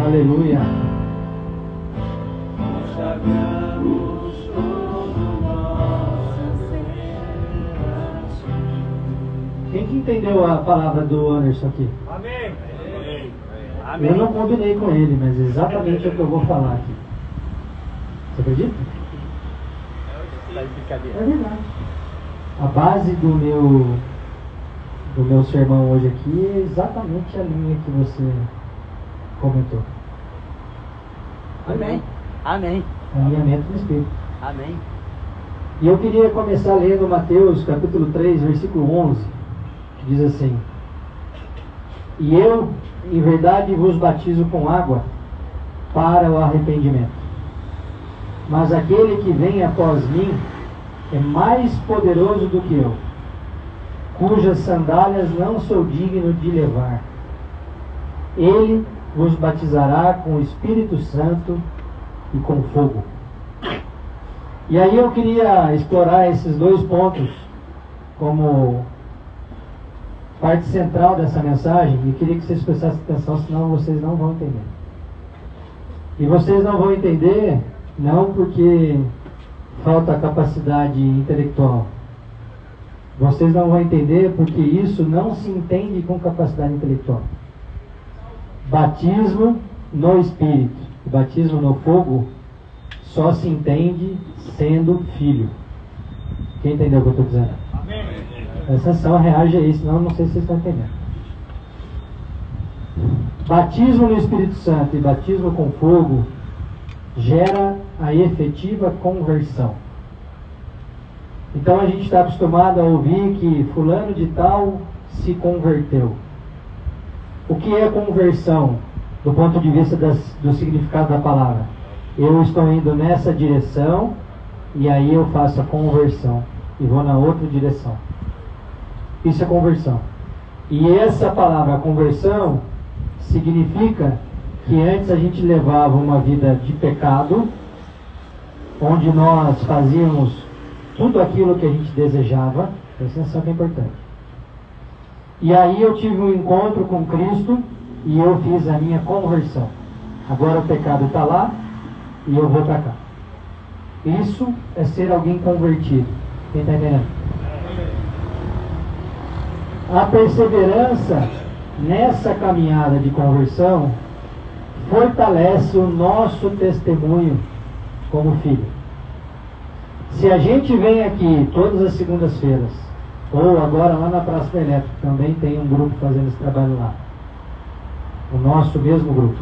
Aleluia. Quem que entendeu a palavra do Anderson aqui? Amém. Amém. Eu não combinei com ele, mas exatamente é o que eu vou falar aqui. Você acredita? É verdade. A base do meu sermão hoje aqui é exatamente a linha que você comentou. Amém. Amém. Alinhamento do Espírito. Amém. E eu queria começar lendo Mateus capítulo 3, versículo 11, que diz assim: E eu, em verdade, vos batizo com água para o arrependimento. Mas aquele que vem após mim é mais poderoso do que eu, cujas sandálias não sou digno de levar. Ele vos batizará com o Espírito Santo e com fogo. E aí eu queria explorar esses dois pontos como parte central dessa mensagem, e queria que vocês prestassem atenção, senão vocês não vão entender. E vocês não vão entender não porque falta capacidade intelectual. Vocês não vão entender porque isso não se entende com capacidade intelectual. Batismo no Espírito e batismo no fogo só se entende sendo filho. Quem entendeu o que eu estou dizendo? Amém. Presta atenção, reage a isso, senão eu não sei se vocês estão entendendo. Batismo no Espírito Santo e batismo com fogo gera a efetiva conversão. Então a gente está acostumado a ouvir que fulano de tal se converteu. O que é conversão do ponto de vista do significado da palavra? Eu estou indo nessa direção e aí eu faço a conversão e vou na outra direção. Isso é conversão. E essa palavra conversão significa que antes a gente levava uma vida de pecado, onde nós fazíamos tudo aquilo que a gente desejava. Presta atenção que é importante. E aí eu tive um encontro com Cristo e eu fiz a minha conversão. Agora o pecado está lá e eu vou para cá. Isso é ser alguém convertido. Quem está entendendo? A perseverança nessa caminhada de conversão fortalece o nosso testemunho como filho. Se a gente vem aqui todas as segundas-feiras, ou agora lá na Praça da Elétrica, também tem um grupo fazendo esse trabalho lá, o nosso mesmo grupo,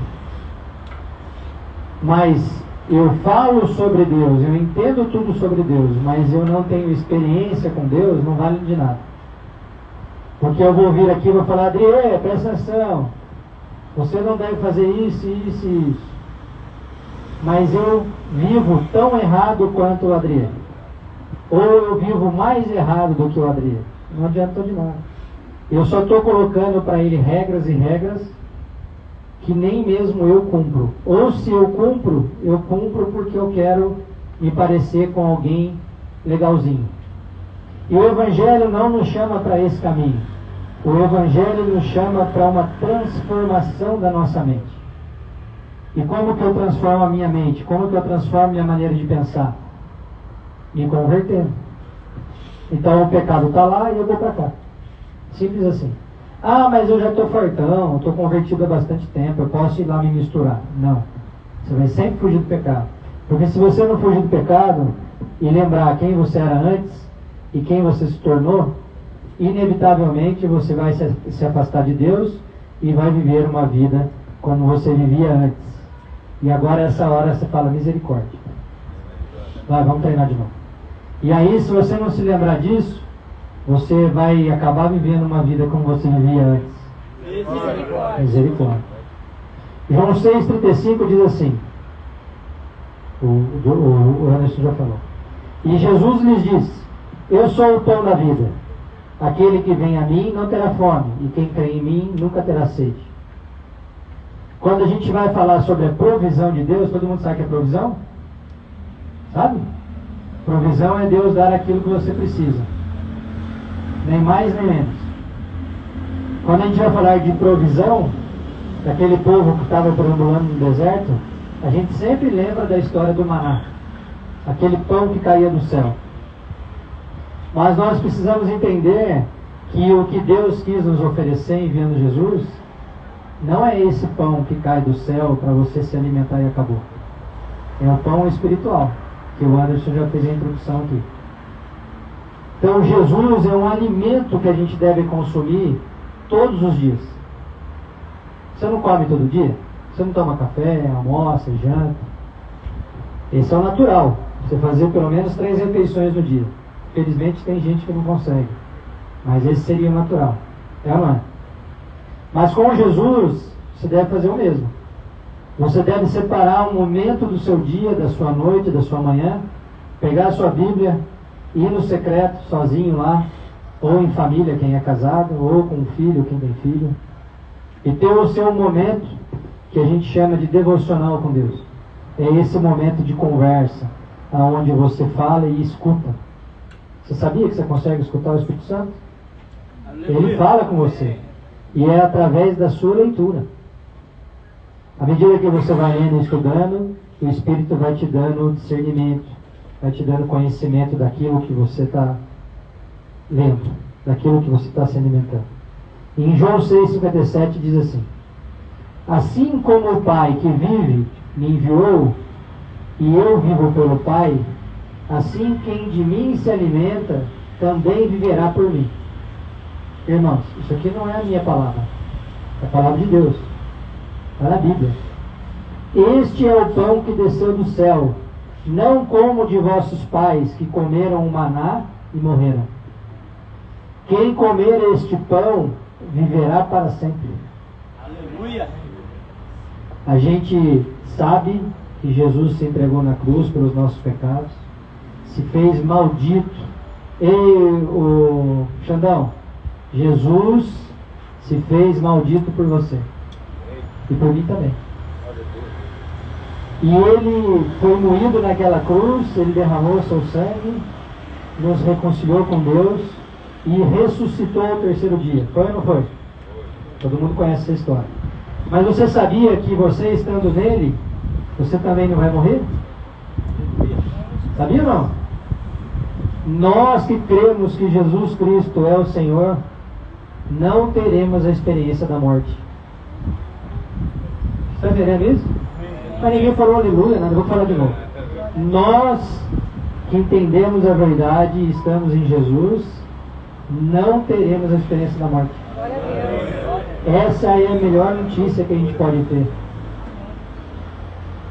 mas eu falo sobre Deus, eu entendo tudo sobre Deus, mas eu não tenho experiência com Deus, não vale de nada. Porque eu vou vir aqui e vou falar, Adriê, presta atenção, você não deve fazer isso, isso e isso. Mas eu vivo tão errado quanto o Adriê. Ou eu vivo mais errado do que o Adriê. Não adianta de nada. Eu só estou colocando para ele regras e regras que nem mesmo eu cumpro. Ou se eu cumpro porque eu quero me parecer com alguém legalzinho. E o Evangelho não nos chama para esse caminho. O Evangelho nos chama para uma transformação da nossa mente. E como que eu transformo a minha mente? Como que eu transformo a minha maneira de pensar? Me convertendo. Então o pecado está lá e eu vou para cá. Simples assim. Ah, mas eu já estou fartão, estou convertido há bastante tempo, eu posso ir lá me misturar. Não. Você vai sempre fugir do pecado. Porque se você não fugir do pecado e lembrar quem você era antes e quem você se tornou, inevitavelmente você vai se afastar de Deus e vai viver uma vida como você vivia antes. E agora essa hora você fala misericórdia. Vai, vamos treinar de novo. E aí, se você não se lembrar disso, você vai acabar vivendo uma vida como você vivia antes. Misericórdia. Misericórdia. João 6,35 diz assim, o Anderson já falou. E Jesus lhes disse, eu sou o pão da vida. Aquele que vem a mim não terá fome, e quem crê em mim nunca terá sede. Quando a gente vai falar sobre a provisão de Deus, todo mundo sabe o que é provisão? Sabe? Provisão é Deus dar aquilo que você precisa. Nem mais nem menos. Quando a gente vai falar de provisão, daquele povo que estava perambulando no deserto, a gente sempre lembra da história do maná. Aquele pão que caía do céu. Mas nós precisamos entender que o que Deus quis nos oferecer enviando Jesus, não é esse pão que cai do céu para você se alimentar e acabou. É o pão espiritual, que o Anderson já fez a introdução aqui. Então Jesus é um alimento que a gente deve consumir todos os dias. Você não come todo dia? Você não toma café, almoça, janta? Esse é o natural. Você fazer pelo menos 3 refeições no dia. Felizmente tem gente que não consegue. Mas esse seria o natural. É ou não é? Mas com Jesus, você deve fazer o mesmo. Você deve separar um momento do seu dia, da sua noite, da sua manhã, pegar a sua Bíblia, ir no secreto, sozinho lá, ou em família, quem é casado, ou com um filho, quem tem filho, e ter o seu momento, que a gente chama de devocional com Deus. É esse momento de conversa, onde você fala e escuta. Você sabia que você consegue escutar o Espírito Santo? Ele fala com você. E é através da sua leitura. À medida que você vai lendo e estudando, o Espírito vai te dando discernimento, vai te dando conhecimento daquilo que você está lendo, daquilo que você está se alimentando. E em João 6,57 diz assim: assim como o Pai que vive me enviou, e eu vivo pelo Pai, assim quem de mim se alimenta, também viverá por mim. Irmãos, isso aqui não é a minha palavra, é a palavra de Deus, está na Bíblia. Este é o pão que desceu do céu, não como de vossos pais que comeram o maná e morreram. Quem comer este pão viverá para sempre. Aleluia! A gente sabe que Jesus se entregou na cruz pelos nossos pecados, se fez maldito. Ei, o Xandão, Jesus se fez maldito por você e por mim também. E ele foi moído naquela cruz, ele derramou seu sangue, nos reconciliou com Deus e ressuscitou ao terceiro dia. Foi ou não foi? Todo mundo conhece essa história. Mas você sabia que você estando nele, você também não vai morrer? Sabia ou não? Nós que cremos que Jesus Cristo é o Senhor, não teremos a experiência da morte. Está entendendo isso? Mas ninguém falou aleluia, nada, eu vou falar de novo. Nós que entendemos a verdade e estamos em Jesus, não teremos a experiência da morte. Essa é a melhor notícia que a gente pode ter.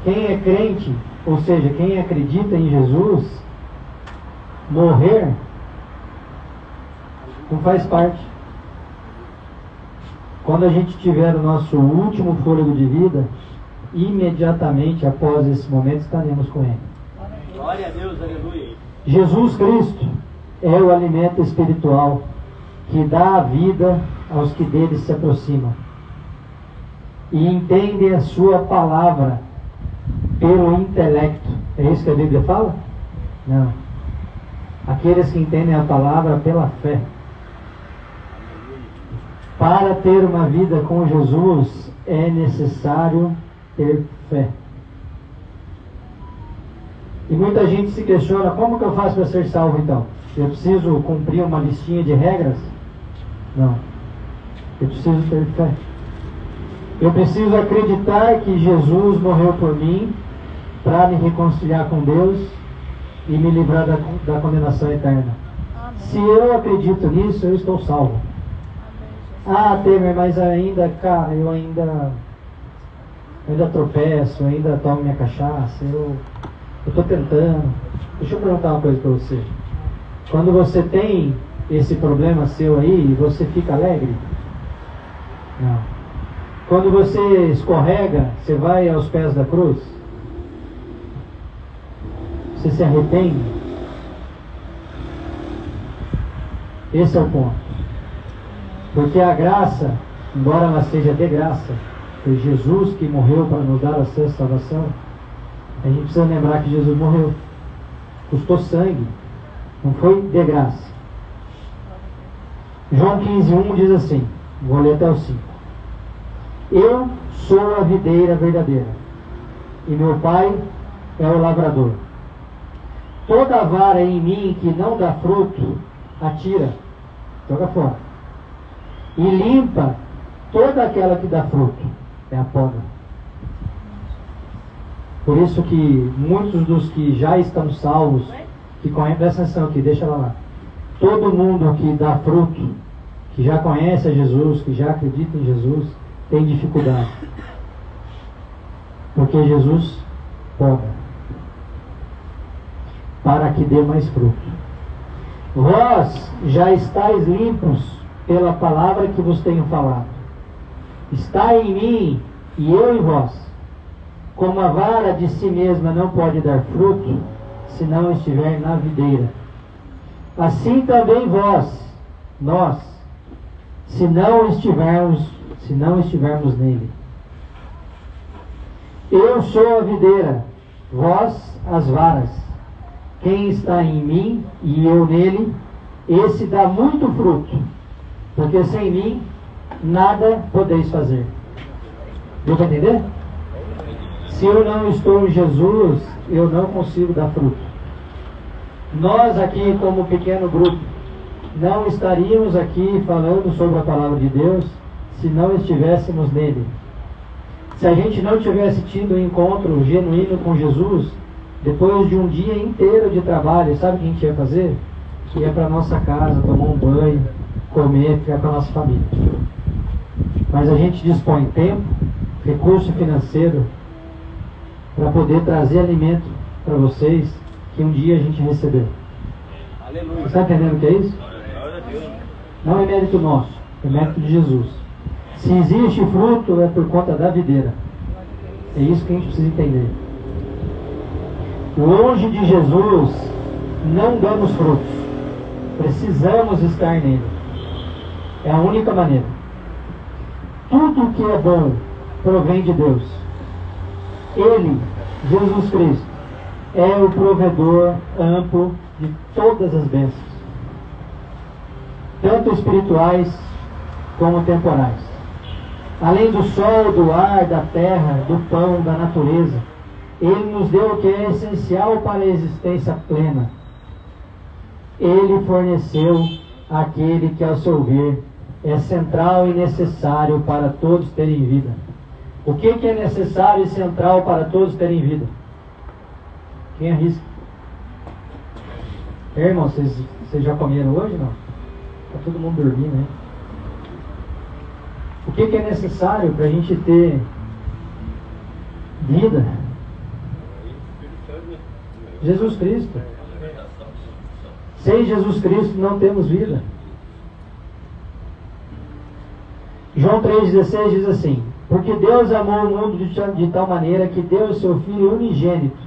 Quem é crente, ou seja, quem acredita em Jesus, morrer não faz parte. quando a gente tiver o nosso último fôlego de vida, imediatamente após esse momento estaremos com Ele. Glória a Deus, aleluia. Jesus Cristo é o alimento espiritual que dá a vida aos que dele se aproximam e entendem a sua palavra pelo intelecto. É isso que a Bíblia fala? Não. Aqueles que entendem a palavra pela fé. Para ter uma vida com Jesus é necessário ter fé. E muita gente se questiona: como que eu faço para ser salvo então? Eu preciso cumprir uma listinha de regras? Não. Eu preciso ter fé. Eu preciso acreditar que Jesus morreu por mim para me reconciliar com Deus e me livrar da condenação eterna. Amém. Se eu acredito nisso, eu estou salvo. Ah, Temer, mas ainda, cara, eu ainda tropeço, eu ainda tomo minha cachaça, eu estou tentando. Deixa eu perguntar uma coisa para você. Quando você tem esse problema seu aí, você fica alegre? Não. Quando você escorrega, você vai aos pés da cruz? Você se arrepende? Esse é o ponto. Porque a graça, embora ela seja de graça, foi Jesus que morreu para nos dar acesso à salvação. A gente precisa lembrar que Jesus morreu. Custou sangue. Não foi de graça. João 15:1 diz assim, vou ler até o 5. Eu sou a videira verdadeira, e meu Pai é o lavrador. Toda vara em mim que não dá fruto, atira, joga fora. E limpa toda aquela que dá fruto, é a poda. Por isso que muitos dos que já estão salvos, que conhecem, presta atenção aqui, deixa ela lá. Todo mundo que dá fruto, que já conhece a Jesus, que já acredita em Jesus, tem dificuldade. Porque Jesus poda, para que dê mais fruto. Vós já estáis limpos pela palavra que vos tenho falado. Está em mim e eu em vós. Como a vara de si mesma não pode dar fruto, se não estiver na videira, assim também nós, se não estivermos nele. Eu sou a videira, vós as varas. Quem está em mim e eu nele, esse dá muito fruto, porque sem mim nada podeis fazer. Deu para entender? Se eu não estou em Jesus, eu não consigo dar fruto. Nós aqui, como pequeno grupo, não estaríamos aqui falando sobre a palavra de Deus se não estivéssemos nele. Se a gente não tivesse tido um encontro genuíno com Jesus, depois de um dia inteiro de trabalho, sabe o que a gente ia fazer? Ia para nossa casa, tomar um banho, comer, ficar com a nossa família. Mas a gente dispõe tempo, recurso financeiro, para poder trazer alimento para vocês que um dia a gente recebeu. Aleluia. Você está entendendo o que é isso? Não é mérito nosso, é mérito de Jesus. Se existe fruto, é por conta da videira. É isso que a gente precisa entender. Longe de Jesus, não damos frutos. Precisamos estar nele. É a única maneira. Tudo que é bom provém de Deus. Ele, Jesus Cristo, é o provedor amplo de todas as bênçãos, tanto espirituais como temporais. Além do sol, do ar, da terra, do pão, da natureza, Ele nos deu o que é essencial para a existência plena. Ele forneceu aquele que, ao seu ver, é central e necessário para todos terem vida. O que é necessário e central para todos terem vida? Quem arrisca? Irmão, vocês já comeram hoje, não? Está todo mundo dormindo, né? O que é necessário para a gente ter vida? Jesus Cristo. Sem Jesus Cristo não temos vida. João 3,16 diz assim: porque Deus amou o mundo de tal maneira que deu o seu Filho unigênito,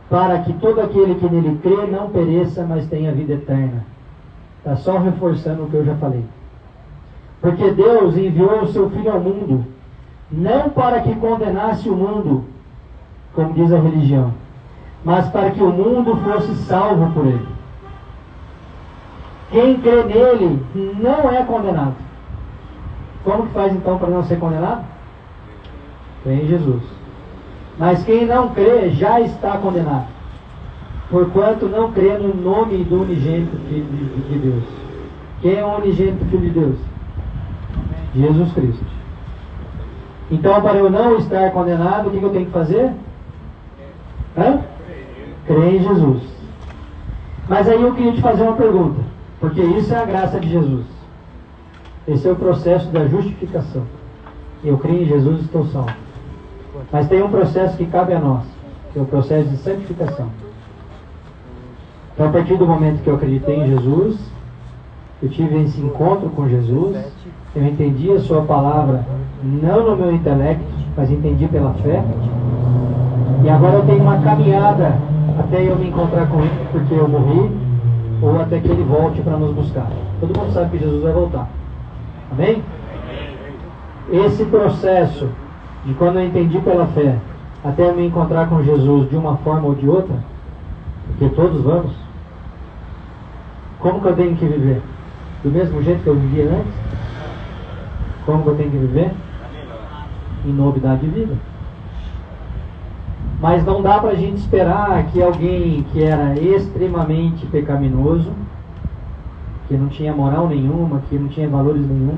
para que todo aquele que nele crê não pereça, mas tenha vida eterna. Está só reforçando o que eu já falei. Porque Deus enviou o seu Filho ao mundo, não para que condenasse o mundo, como diz a religião, mas para que o mundo fosse salvo por ele. Quem crê nele não é condenado. Como que faz então para não ser condenado? Crê em Jesus. Mas quem não crê já está condenado, porquanto não crê no nome do unigênito Filho de Deus. Quem é o unigênito Filho de Deus? Jesus Cristo. Então, para eu não estar condenado, o que eu tenho que fazer? Crer em Jesus. Mas aí eu queria te fazer uma pergunta, porque isso é a graça de Jesus. Esse é o processo da justificação. Eu creio em Jesus e estou salvo. Mas tem um processo que cabe a nós, que é o processo de santificação. Então, a partir do momento que eu acreditei em Jesus, eu tive esse encontro com Jesus, eu entendi a sua palavra, não no meu intelecto, mas entendi pela fé. E agora eu tenho uma caminhada até eu me encontrar com Ele, porque eu morri, ou até que Ele volte para nos buscar. Todo mundo sabe que Jesus vai voltar. Amém? Esse processo de quando eu entendi pela fé, até eu me encontrar com Jesus de uma forma ou de outra, porque todos vamos, como que eu tenho que viver? Do mesmo jeito que eu vivia antes? Como que eu tenho que viver? Em novidade de vida. Mas não dá para a gente esperar que alguém que era extremamente pecaminoso, que não tinha moral nenhuma, que não tinha valores nenhum,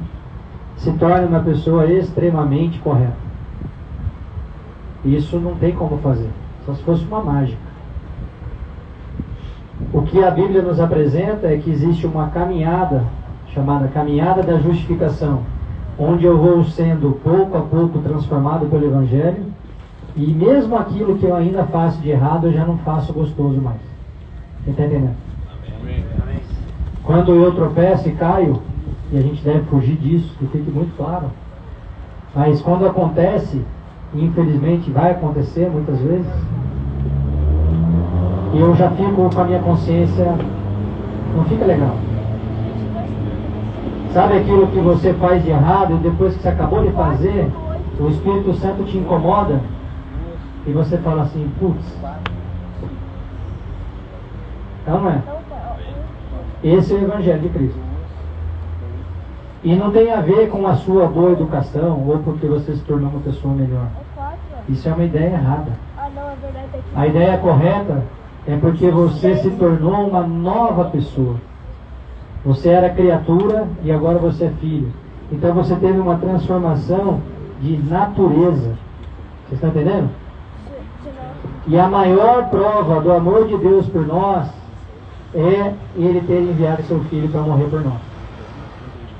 se torne uma pessoa extremamente correta. Isso não tem como fazer, só se fosse uma mágica. O que a Bíblia nos apresenta é que existe uma caminhada, chamada caminhada da justificação, onde eu vou sendo pouco a pouco transformado pelo Evangelho, e mesmo aquilo que eu ainda faço de errado, eu já não faço gostoso mais. Você está entendendo? Amém. Quando eu tropeço e caio, e a gente deve fugir disso, que fique muito claro, mas quando acontece, e infelizmente vai acontecer muitas vezes, eu já fico com a minha consciência, não fica legal. Sabe aquilo que você faz de errado e depois que você acabou de fazer, o Espírito Santo te incomoda e você fala assim, putz. Então não é. Esse é o Evangelho de Cristo. E não tem a ver com a sua boa educação ou porque você se tornou uma pessoa melhor. Isso é uma ideia errada. A ideia correta é porque você se tornou uma nova pessoa. Você era criatura e agora você é filho. Então você teve uma transformação de natureza. Você está entendendo? E a maior prova do amor de Deus por nós é Ele ter enviado seu Filho para morrer por nós.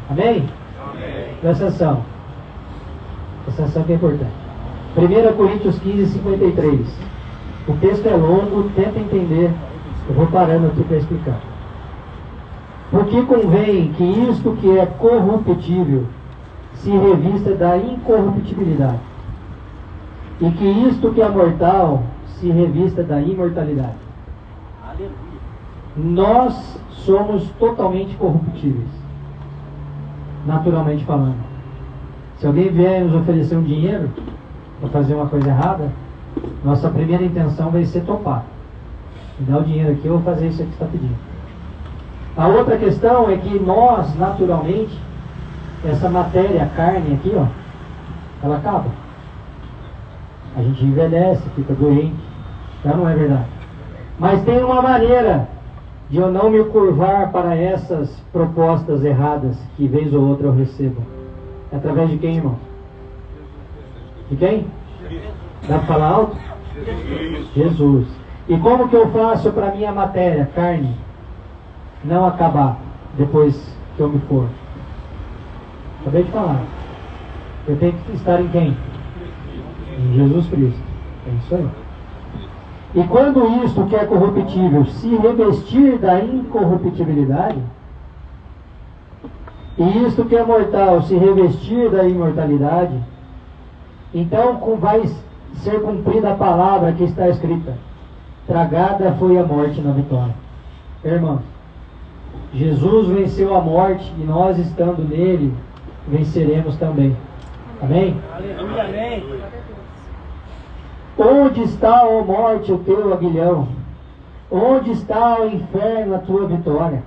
Amém? Amém. Presta atenção. Presta atenção que é importante. 1 Coríntios 15, 53. O texto é longo, tenta entender. Eu vou parando aqui para explicar. Porque convém que isto que é corruptível se revista da incorruptibilidade, e que isto que é mortal se revista da imortalidade. Aleluia. Nós somos totalmente corruptíveis, naturalmente falando. Se alguém vier nos oferecer um dinheiro para fazer uma coisa errada, nossa primeira intenção vai ser topar. Me dá o dinheiro aqui, eu vou fazer isso que você está pedindo. A outra questão é que nós, naturalmente, essa matéria, a carne aqui, ó, ela acaba. A gente envelhece, fica doente. Já não é verdade. Mas tem uma maneira de eu não me curvar para essas propostas erradas que vez ou outra eu recebo. É através de quem, irmão? De quem? Dá para falar alto? Jesus. E como que eu faço para a minha matéria, carne, não acabar depois que eu me for? Acabei de falar. Eu tenho que estar em quem? Em Jesus Cristo. É isso aí. E quando isto que é corruptível se revestir da incorruptibilidade, E isto que é mortal se revestir da imortalidade, então vai ser cumprida a palavra que está escrita: tragada foi a morte na vitória. Irmãos, Jesus venceu a morte e nós, estando nele, venceremos também. Amém? Aleluia, amém. Onde está, ó morte, o teu aguilhão? Onde está, ó inferno, a tua vitória?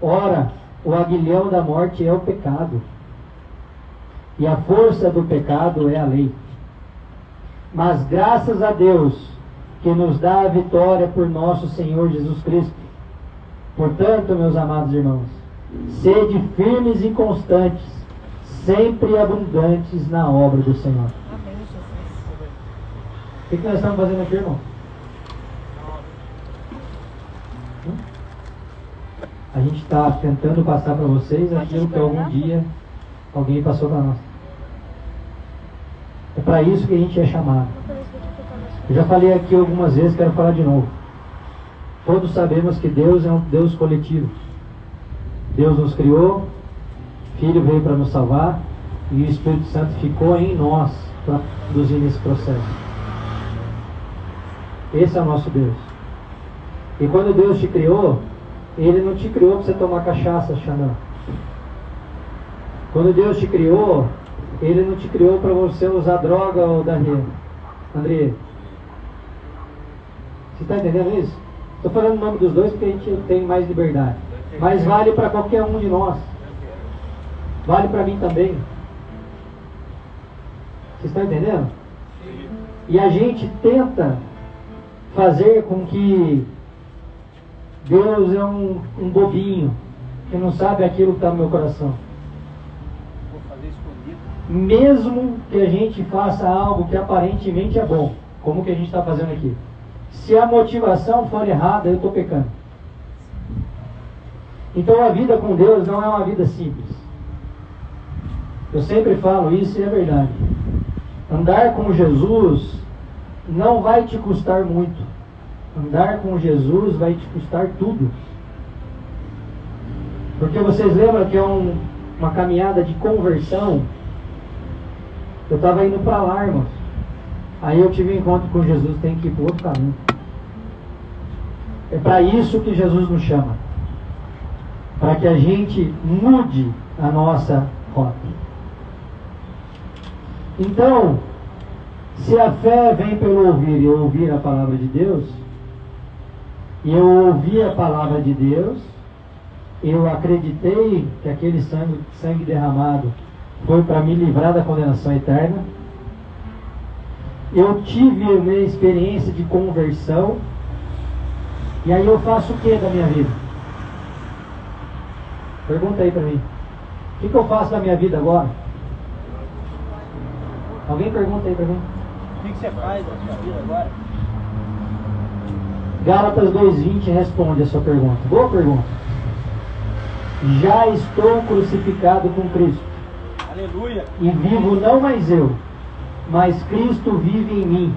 Ora, o aguilhão da morte é o pecado, e a força do pecado é a lei. Mas graças a Deus, que nos dá a vitória por nosso Senhor Jesus Cristo. Portanto, meus amados irmãos, sede firmes e constantes, sempre abundantes na obra do Senhor. Amém, Jesus. O que nós estamos fazendo aqui, irmão? A gente está tentando passar para vocês aquilo que algum dia alguém passou para nós. É para isso que a gente é chamado. Eu já falei aqui algumas vezes, quero falar de novo. Todos sabemos que Deus é um Deus coletivo. Deus nos criou, Filho veio para nos salvar e o Espírito Santo ficou em nós para conduzir nesse processo. Esse é o nosso Deus. E quando Deus te criou, Ele não te criou para você tomar cachaça, Xanã. Quando Deus te criou, Ele não te criou para você usar droga ou dar renda. André, você está entendendo isso? Estou falando o nome dos dois porque a gente tem mais liberdade. Mas vale para qualquer um de nós. Vale para mim também. Vocês estão entendendo? E a gente tenta fazer com que Deus é um bobinho que não sabe aquilo que está no meu coração. Vou fazer escondido. Mesmo que a gente faça algo que aparentemente é bom, como que a gente está fazendo aqui. Se a motivação for errada, eu estou pecando. Então a vida com Deus não é uma vida simples. Eu sempre falo isso e é verdade. Andar com Jesus não vai te custar muito. Andar com Jesus vai te custar tudo. Porque vocês lembram que é uma caminhada de conversão? Eu estava indo para lá, irmãos. Aí eu tive um encontro com Jesus, tem que ir para outro caminho. É para isso que Jesus nos chama. Para que a gente mude a nossa rota. Então, se a fé vem pelo ouvir e ouvir a palavra de Deus, e eu ouvi a palavra de Deus, eu acreditei que aquele sangue derramado foi para me livrar da condenação eterna, eu tive a minha experiência de conversão, e aí eu faço o que da minha vida? Pergunta aí para mim. O que eu faço da minha vida agora? Alguém pergunta aí para mim. O que você faz na sua vida agora? Gálatas 2:20 responde a sua pergunta. Boa pergunta. Já estou crucificado com Cristo. Aleluia. E vivo não mais eu, mas Cristo vive em mim.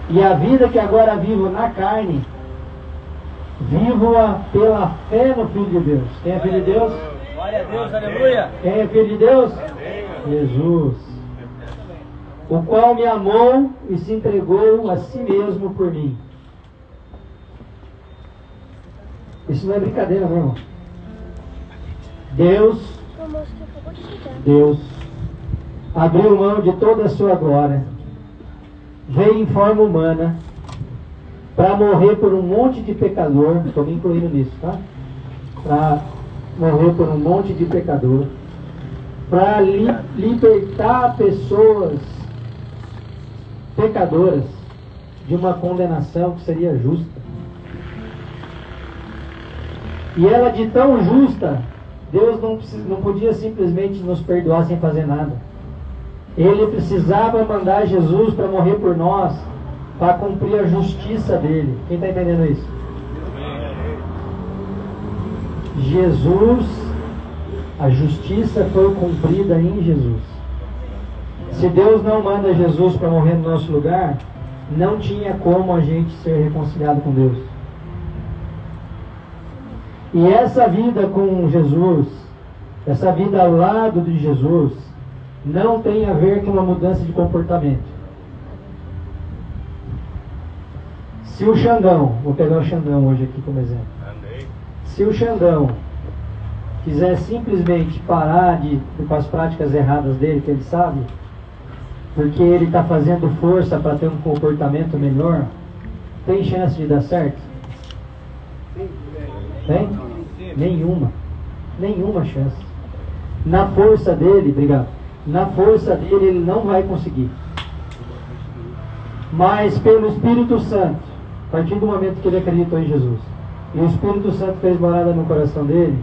E a vida que agora vivo na carne, vivo-a pela fé no Filho de Deus. Quem é Filho de Deus? Glória a Deus, aleluia. Quem é Filho de Deus? Jesus. O qual me amou e se entregou a si mesmo por mim. Isso não é brincadeira, meu irmão. Deus abriu mão de toda a sua glória, veio em forma humana para morrer por um monte de pecador. Estou me incluindo nisso, tá? Para morrer por um monte de pecador, para libertar pessoas pecadoras de uma condenação que seria justa. E ela de tão justa, Deus não podia simplesmente nos perdoar sem fazer nada. Ele precisava mandar Jesus para morrer por nós, para cumprir a justiça dele. Quem está entendendo isso? Jesus, a justiça foi cumprida em Jesus. Se Deus não manda Jesus para morrer no nosso lugar, não tinha como a gente ser reconciliado com Deus. E essa vida com Jesus Essa vida ao lado de Jesus não tem a ver com uma mudança de comportamento. Se o Xandão, vou pegar o Xandão hoje aqui como exemplo. Se o Xandão quiser simplesmente parar com as práticas erradas dele, que ele sabe, porque ele está fazendo força para ter um comportamento melhor, tem chance de dar certo? Tem? Nenhuma chance. Na força dele, obrigado. Na força dele ele não vai conseguir. Mas pelo Espírito Santo, a partir do momento que ele acreditou em Jesus, e o Espírito Santo fez morada no coração dele,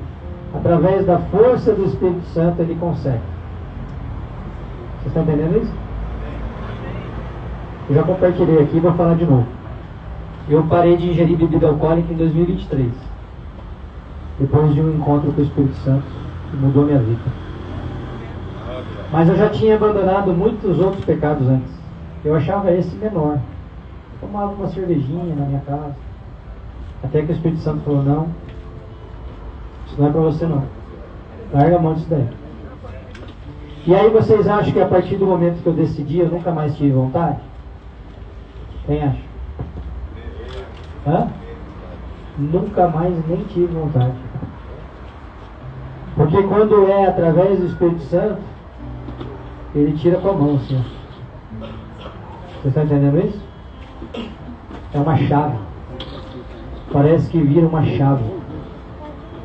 através da força do Espírito Santo ele consegue. Vocês estão entendendo isso? Eu já compartilhei aqui e vou falar de novo. Eu parei de ingerir bebida alcoólica em 2023. Depois de um encontro com o Espírito Santo que mudou minha vida. Mas eu já tinha abandonado muitos outros pecados antes. Eu achava esse menor. Eu tomava uma cervejinha na minha casa. Até que o Espírito Santo falou, não, isso não é para você não. Larga a mão disso daí. E aí vocês acham que a partir do momento que eu decidi, eu nunca mais tive vontade? Quem acha? Hã? Nunca mais nem tive vontade. Porque quando é através do Espírito Santo, ele tira com a mão assim. Você está entendendo isso? É uma chave. Parece que vira uma chave.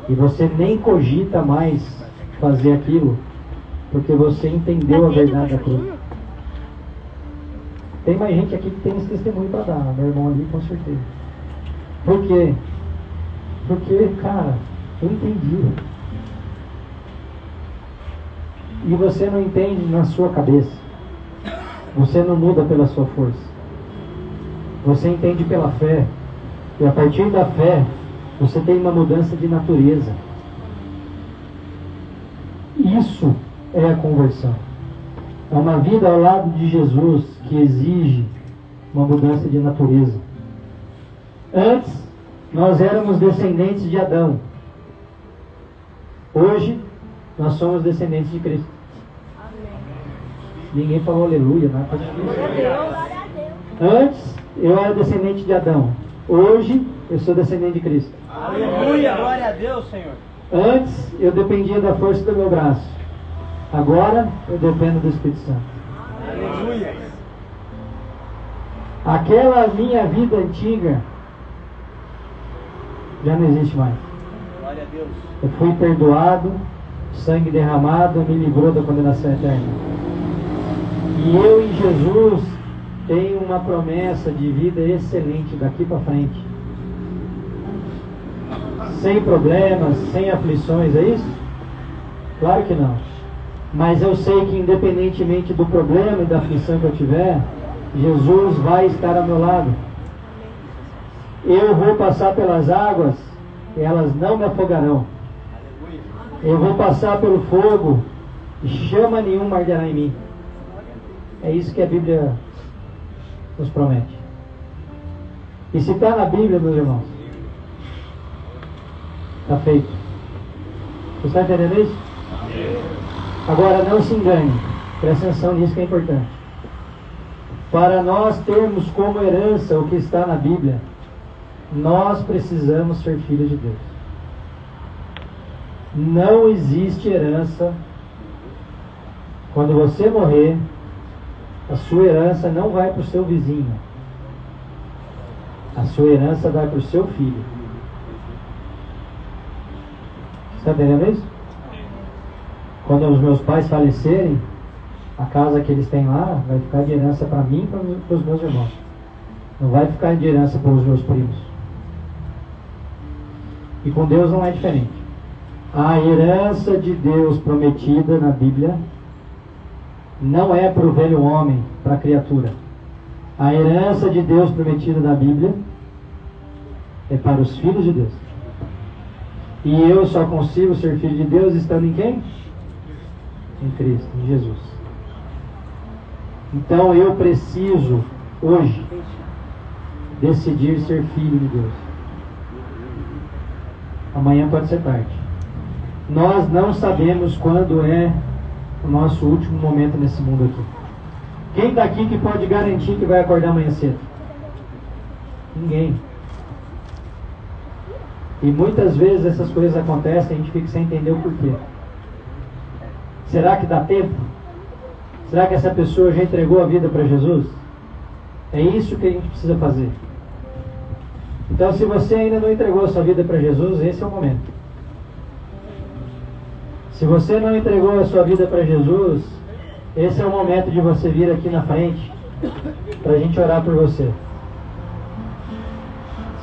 E você nem cogita mais fazer aquilo, porque você entendeu a verdade da cruz. Tem mais gente aqui que tem esse testemunho para dar. Meu irmão ali, com certeza. Por quê? Porque, cara, eu entendi. E você não entende na sua cabeça. Você não muda pela sua força. Você entende pela fé. E a partir da fé, você tem uma mudança de natureza. Isso é a conversão. É uma vida ao lado de Jesus que exige uma mudança de natureza. Antes, nós éramos descendentes de Adão. Hoje, nós somos descendentes de Cristo. Amém. Ninguém falou aleluia, nada. Antes, eu era descendente de Adão. Hoje, eu sou descendente de Cristo. Aleluia, glória a Deus, Senhor. Antes, eu dependia da força do meu braço. Agora, eu dependo do Espírito Santo. Aleluia. Aquela minha vida antiga já não existe mais. Glória a Deus. Eu fui perdoado, sangue derramado me livrou da condenação eterna. E eu em Jesus tenho uma promessa de vida excelente daqui para frente. Sem problemas, sem aflições, é isso? Claro que não. Mas eu sei que independentemente do problema e da aflição que eu tiver, Jesus vai estar ao meu lado. Eu vou passar pelas águas e elas não me afogarão. Eu vou passar pelo fogo e chama nenhuma arderá em mim. É isso que a Bíblia nos promete. E se está na Bíblia, meus irmãos, está feito. Você está entendendo isso? Agora não se engane, presta atenção nisso que é importante. Para nós termos como herança o que está na Bíblia, nós precisamos ser filhos de Deus. Não existe herança. Quando você morrer, a sua herança não vai para o seu vizinho. A sua herança vai para o seu filho. Está entendendo isso? Quando os meus pais falecerem, a casa que eles têm lá vai ficar de herança para mim e para os meus irmãos. Não vai ficar de herança para os meus primos. E com Deus não é diferente. A herança de Deus prometida na Bíblia não é para o velho homem, para a criatura. A herança de Deus prometida na Bíblia é para os filhos de Deus. E eu só consigo ser filho de Deus estando em quem? Em Cristo, em Jesus. Então eu preciso, hoje, decidir ser filho de Deus. Amanhã pode ser tarde. nós não sabemos quando é o nosso último momento nesse mundo aqui. Quem está aqui que pode garantir que vai acordar amanhã cedo? Ninguém. E muitas vezes essas coisas acontecem e a gente fica sem entender o porquê. Será que dá tempo? Será que essa pessoa já entregou a vida para Jesus? É isso que a gente precisa fazer. Então, se você ainda não entregou a sua vida para Jesus, esse é o momento. Se você não entregou a sua vida para Jesus, esse é o momento de você vir aqui na frente para a gente orar por você.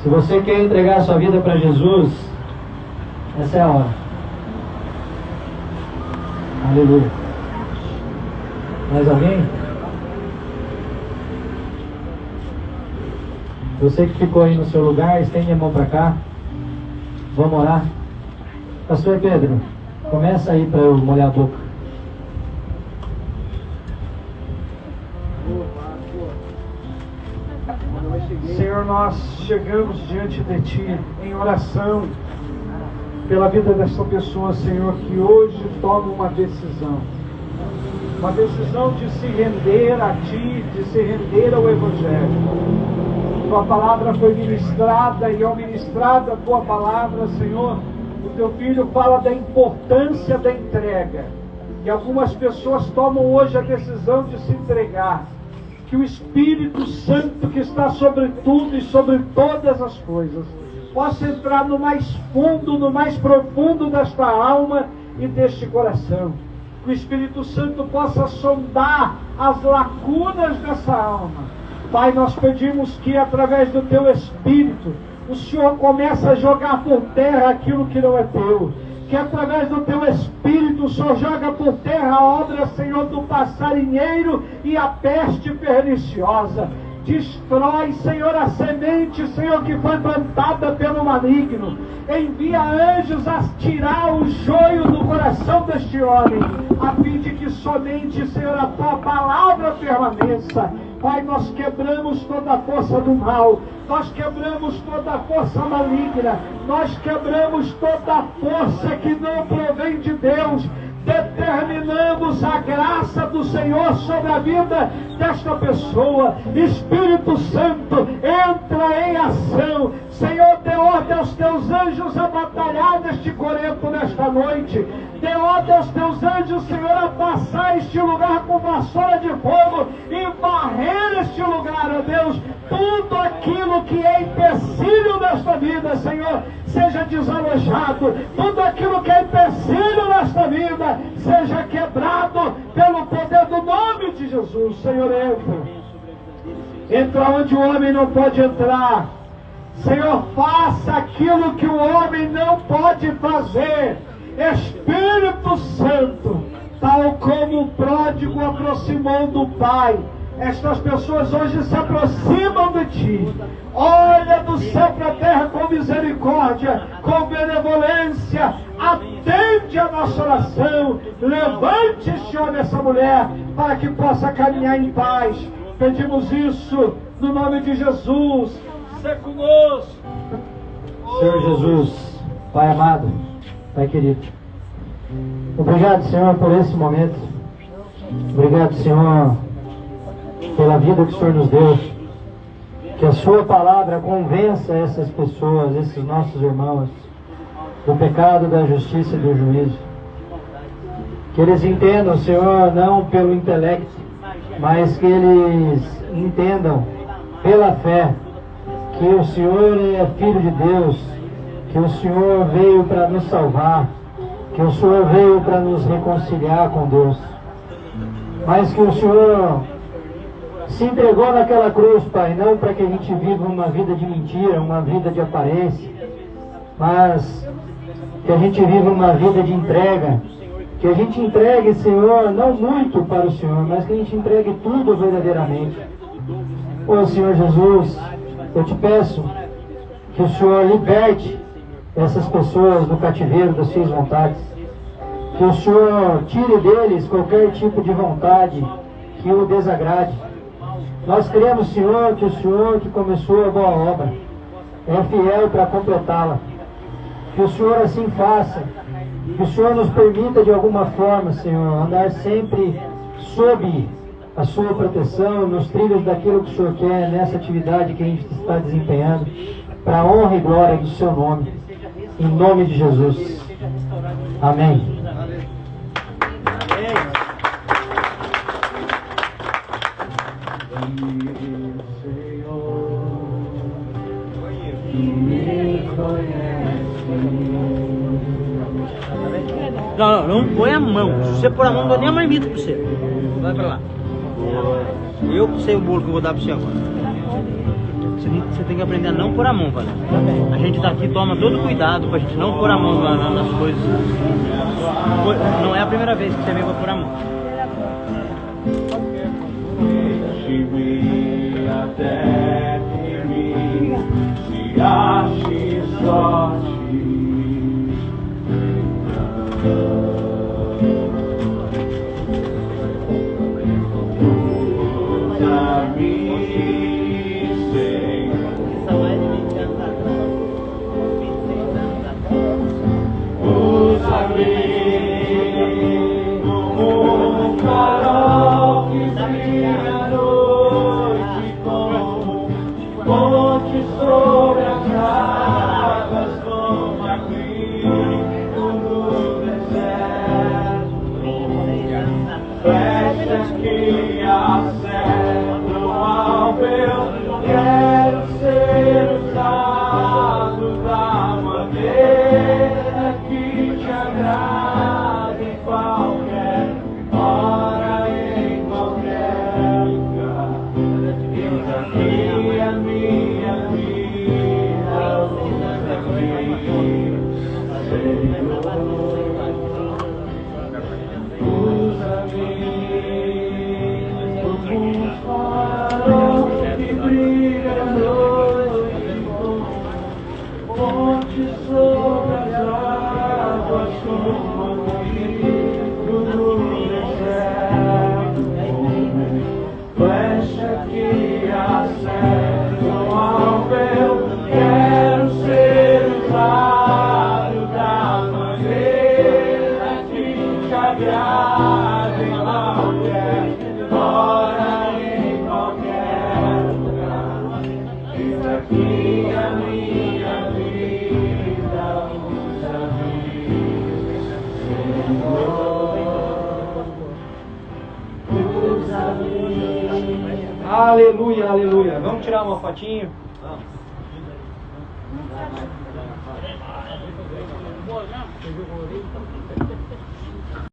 Se você quer entregar a sua vida para Jesus, essa é a hora. Aleluia. Mais alguém? Você que ficou aí no seu lugar, estende a mão para cá. Vamos orar. Pastor Pedro, começa aí para eu molhar a boca. Senhor, nós chegamos diante de Ti em oração pela vida desta pessoa, Senhor, que hoje toma uma decisão de se render a Ti, de se render ao Evangelho. Tua palavra foi ministrada e ao ministrar a Tua palavra, Senhor, o Teu Filho fala da importância da entrega. E algumas pessoas tomam hoje a decisão de se entregar. Que o Espírito Santo que está sobre tudo e sobre todas as coisas possa entrar no mais fundo, no mais profundo desta alma e deste coração. Que o Espírito Santo possa sondar as lacunas dessa alma. Pai, nós pedimos que através do Teu Espírito o Senhor comece a jogar por terra aquilo que não é Teu. Que através do Teu Espírito o Senhor joga por terra a obra, Senhor, do passarinheiro e a peste perniciosa. Destrói, Senhor, a semente, Senhor, que foi plantada pelo maligno. Envia anjos a tirar o joio do coração deste homem, a fim de que somente, Senhor, a Tua palavra permaneça. Pai, nós quebramos toda a força do mal, nós quebramos toda a força maligna, nós quebramos toda a força que não provém de Deus. Determinamos a graça do Senhor sobre a vida desta pessoa. Espírito Santo, entra em ação. Senhor, dê ordem aos Teus anjos a batalhar neste coreto nesta noite. Dê ordem aos Teus anjos, Senhor, a passar este lugar com vassoura de fogo e varrer este lugar, ó Deus. Tudo aquilo que é empecilho nesta vida, Senhor, seja desalojado. Tudo aquilo que é empecilho nesta vida seja quebrado pelo poder do nome de Jesus. Senhor, entra onde o homem não pode entrar. Senhor, faça aquilo que o homem não pode fazer. Espírito Santo, tal como o pródigo aproximou do Pai, estas pessoas hoje se aproximam de Ti. Olha do céu para a terra com misericórdia, com benevolência. Atende a nossa oração. Levante este homem, essa mulher, para que possa caminhar em paz. Pedimos isso no nome de Jesus. Seja conosco. Senhor Jesus, Pai amado, Pai querido, obrigado, Senhor, por esse momento. Obrigado, Senhor, pela vida que o Senhor nos deu. Que a Sua palavra convença essas pessoas, esses nossos irmãos, do pecado, da justiça e do juízo. Que eles entendam, Senhor, não pelo intelecto, mas que eles entendam pela fé que o Senhor é Filho de Deus, que o Senhor veio para nos salvar, que o Senhor veio para nos reconciliar com Deus, mas que o Senhor se entregou naquela cruz, Pai, não para que a gente viva uma vida de mentira, uma vida de aparência, mas que a gente viva uma vida de entrega, que a gente entregue, Senhor, não muito para o Senhor, mas que a gente entregue tudo verdadeiramente. Ô Senhor Jesus, eu te peço que o Senhor liberte essas pessoas do cativeiro das suas vontades, que o Senhor tire deles qualquer tipo de vontade que o desagrade. Nós cremos, Senhor, que o Senhor que começou a boa obra é fiel para completá-la. Que o Senhor assim faça. Que o Senhor nos permita de alguma forma, Senhor, andar sempre sob a sua proteção, nos trilhos daquilo que o Senhor quer, nessa atividade que a gente está desempenhando, para a honra e glória do seu nome. Em nome de Jesus. Amém. Não põe a mão. Se você pôr a mão, não dou nem a marmita pra você. Vai pra lá. Eu sei o bolo que eu vou dar pra você agora. Você tem que aprender a não pôr a mão, velho. A gente daqui toma todo cuidado pra gente não pôr a mão nas coisas. Não é a primeira vez que você vem pra pôr a mão. Aleluia, aleluia. Vamos tirar uma fotinho? Vamos.